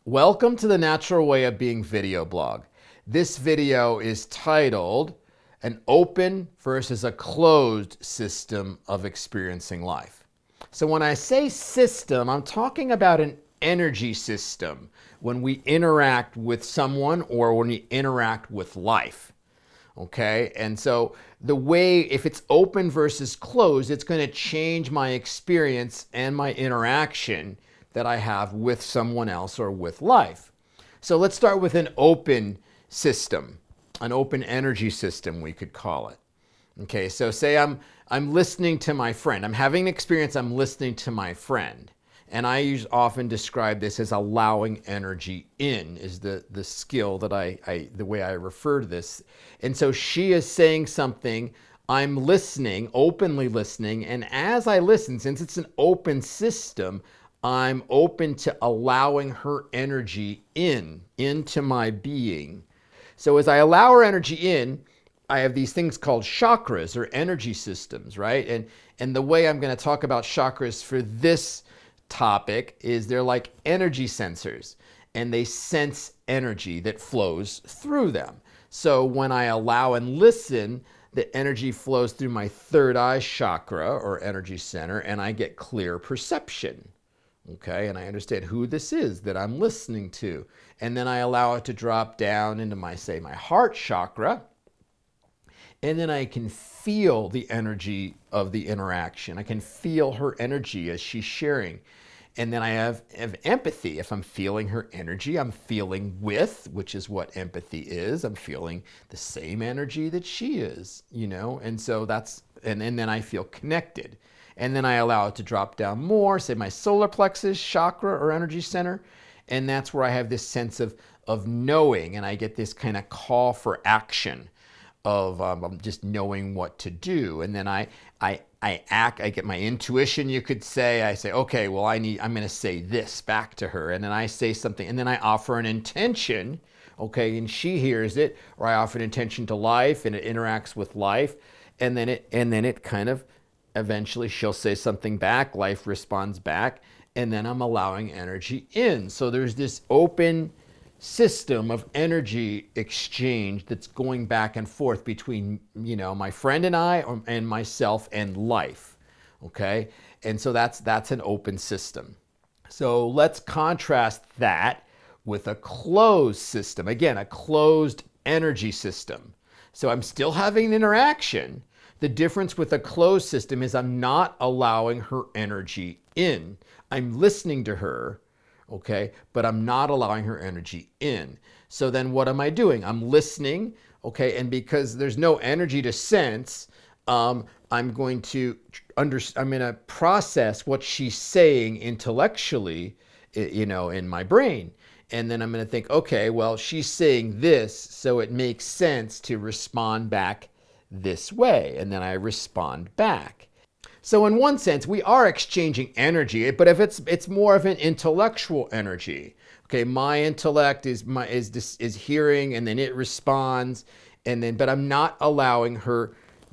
Welcome to the Natural Way of Being video blog. This video is titled An Open versus a Closed System of Experiencing Life. So when I say system, I'm talking about an energy system when we interact with someone or when we interact with life. Okay, and so the way, if it's open versus closed, it's going to change my experience and my interaction that I have with someone else or with life. So let's start with an open system, an open energy system, we could call it. Okay, so say I'm listening to my friend. I'm having an experience, I'm listening to my friend. And I often describe this as allowing energy in, is the skill that the way I refer to this. And so she is saying something, I'm listening, openly listening, and as I listen, since it's an open system, I'm open to allowing her energy into my being. So as I allow her energy in, I have these things called chakras or energy systems, right? And the way I'm going to talk about chakras for this topic is they're like energy sensors, and they sense energy that flows through them. So when I allow and listen, the energy flows through my third eye chakra or energy center, and I get clear perception. Okay, and I understand who this is that I'm listening to. And then I allow it to drop down into my heart chakra. And then I can feel the energy of the interaction. I can feel her energy as she's sharing. And then I have empathy. If I'm feeling her energy, I'm feeling with, which is what empathy is. I'm feeling the same energy that she is, and so and then I feel connected. And then I allow it to drop down more, say my solar plexus chakra or energy center. And that's where I have this sense of knowing, and I get this kind of call for action of just knowing what to do. And then I act, I get my intuition, you could say. I say, okay, well, I'm going to say this back to her. And then I say something, and then I offer an intention, okay, and she hears it, or I offer an intention to life, and it interacts with life. And then it kind of, eventually she'll say something back, life responds back, and then I'm allowing energy in. So there's this open system of energy exchange that's going back and forth between, my friend and I, and myself and life. Okay? And so that's an open system. So let's contrast that with a closed system. Again, a closed energy system. So I'm still having an interaction. The difference with a closed system is I'm not allowing her energy in. I'm listening to her, okay, but I'm not allowing her energy in. So then what am I doing? I'm listening, okay, and because there's no energy to sense, I'm going to process what she's saying intellectually, in my brain. And then I'm going to think, okay, well, she's saying this, so it makes sense to respond back this way, and then I respond back. So in one sense, we are exchanging energy, but if it's more of an intellectual energy. Okay, my intellect is hearing, and then it responds, but I'm not allowing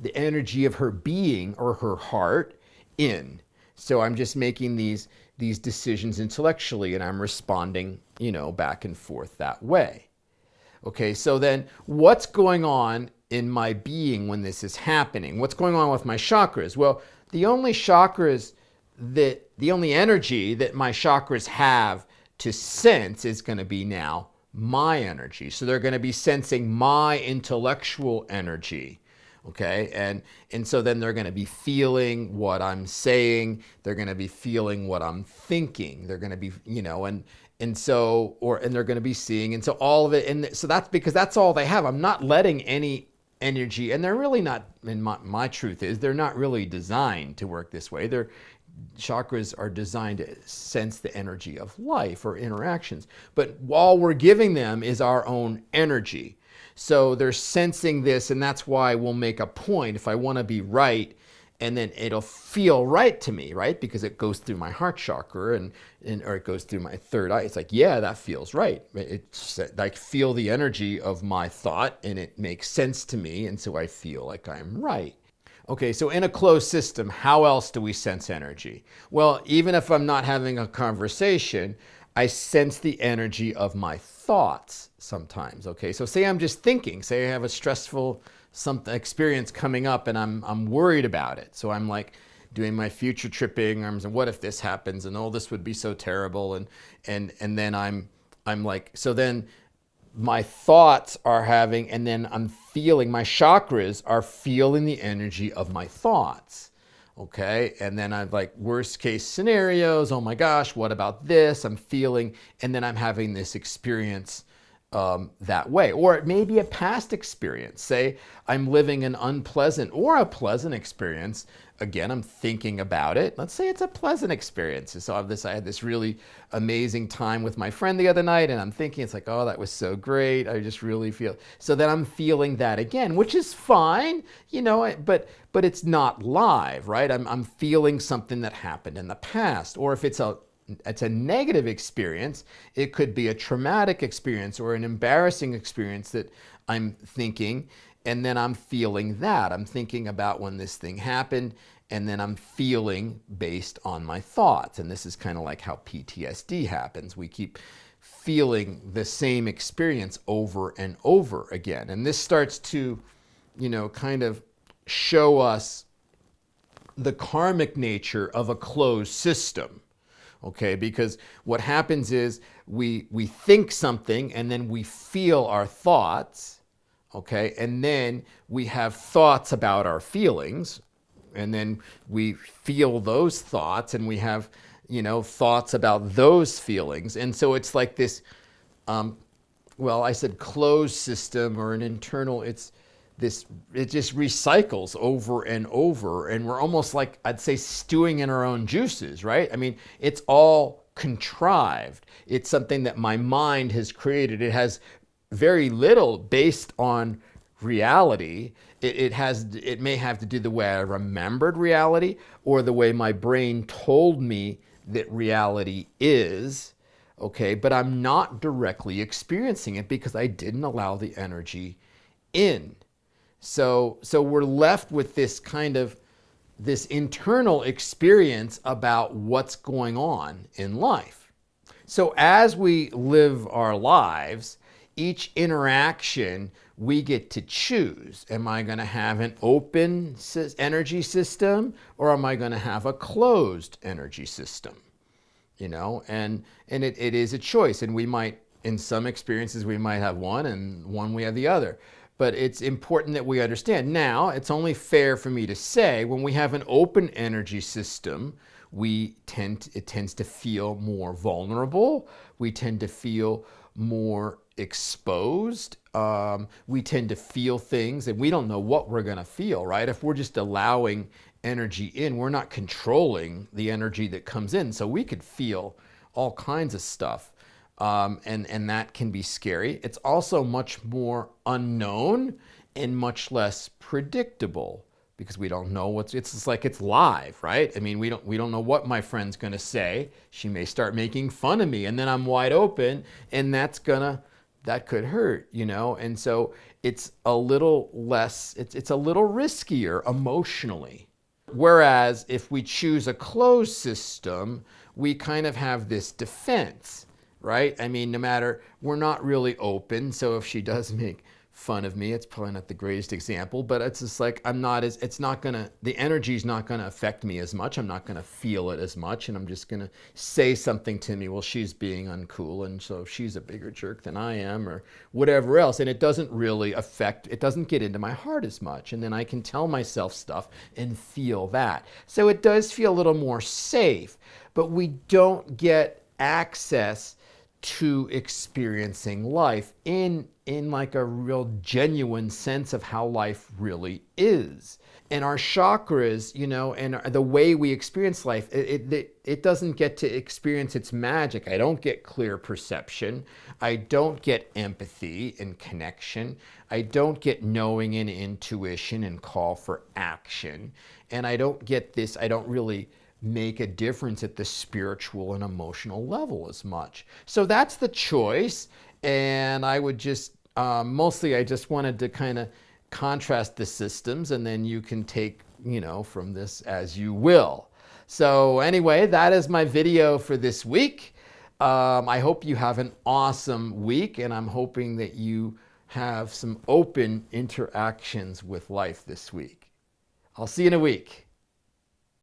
the energy of her being or her heart in. So I'm just making these decisions intellectually, and I'm responding, back and forth that way. Okay, so then what's going on in my being when this is happening? What's going on with my chakras? Well, the only energy that my chakras have to sense is going to be now my energy. So they're going to be sensing my intellectual energy. Okay, and so then they're going to be feeling what I'm saying. They're going to be feeling what I'm thinking. They're going to be, and they're going to be seeing, and so all of it. And so that's because that's all they have. I'm not letting any energy, and they're really not, and my truth is, they're not really designed to work this way. Their chakras are designed to sense the energy of life or interactions. But all we're giving them is our own energy. So they're sensing this, and that's why we'll make a point if I want to be right, and then it'll feel right to me, right? Because it goes through my heart chakra or it goes through my third eye. It's like, yeah, that feels right. It's like feel the energy of my thought, and it makes sense to me, and so I feel like I'm right. Okay, so in a closed system, how else do we sense energy? Well, even if I'm not having a conversation, I sense the energy of my thoughts sometimes. Okay, so say I'm just thinking, say I have a stressful something experience coming up and I'm worried about it. So I'm like doing my future tripping, and what if this happens, and oh, this would be so terrible, and then I'm like, so then my thoughts are having, and then I'm feeling, my chakras are feeling the energy of my thoughts. Okay. And then I'm like, worst case scenarios. Oh my gosh, what about this? I'm feeling, and then I'm having this experience that way. Or it may be a past experience. Say I'm living an unpleasant or a pleasant experience. Again, I'm thinking about it. Let's say it's a pleasant experience. So I had this really amazing time with my friend the other night, and I'm thinking, it's like, oh, that was so great. I just really feel. So then I'm feeling that again, which is fine, but it's not live, right? I'm feeling something that happened in the past. Or if it's a negative experience, it could be a traumatic experience or an embarrassing experience that I'm thinking, and then I'm feeling that. I'm thinking about when this thing happened, and then I'm feeling based on my thoughts. And this is kind of like how PTSD happens. We keep feeling the same experience over and over again. And this starts to, kind of show us the karmic nature of a closed system. Okay, because what happens is we think something, and then we feel our thoughts, okay, and then we have thoughts about our feelings, and then we feel those thoughts, and we have, thoughts about those feelings. And so it's like this, I said closed system or an internal, it just recycles over and over, and we're almost like, I'd say, stewing in our own juices, right? I mean, it's all contrived. It's something that my mind has created. It has very little based on reality. It may have to do the way I remembered reality, or the way my brain told me that reality is, okay? But I'm not directly experiencing it because I didn't allow the energy in. So we're left with this internal experience about what's going on in life. So as we live our lives, each interaction we get to choose. Am I going to have an open energy system, or am I going to have a closed energy system? And it is a choice. And we might, in some experiences, we might have one, and one we have the other. But it's important that we understand. Now, it's only fair for me to say, when we have an open energy system, it tends to feel more vulnerable. We tend to feel more exposed. We tend to feel things, and we don't know what we're going to feel, right? If we're just allowing energy in, we're not controlling the energy that comes in. So we could feel all kinds of stuff. And that can be scary. It's also much more unknown and much less predictable, because we don't know it's just like it's live, right? I mean, we don't know what my friend's going to say. She may start making fun of me, and then I'm wide open, and that could hurt, And so it's a little less, it's a little riskier emotionally. Whereas if we choose a closed system, we kind of have this defense. Right? I mean, we're not really open. So if she does make fun of me, it's probably not the greatest example, but it's just like, the energy's not going to affect me as much. I'm not going to feel it as much. And I'm just going to say something to me. Well, she's being uncool, and so she's a bigger jerk than I am, or whatever else. And it doesn't really it doesn't get into my heart as much. And then I can tell myself stuff and feel that. So it does feel a little more safe, but we don't get access to experiencing life in like a real genuine sense of how life really is. And our chakras, and the way we experience life, it doesn't get to experience its magic. I don't get clear perception. I don't get empathy and connection. I don't get knowing and intuition and call for action. And I don't really make a difference at the spiritual and emotional level as much. So that's the choice. And I would just, mostly I just wanted to kind of contrast the systems, and then you can take, from this as you will. So anyway, that is my video for this week. I hope you have an awesome week, and I'm hoping that you have some open interactions with life this week. I'll see you in a week.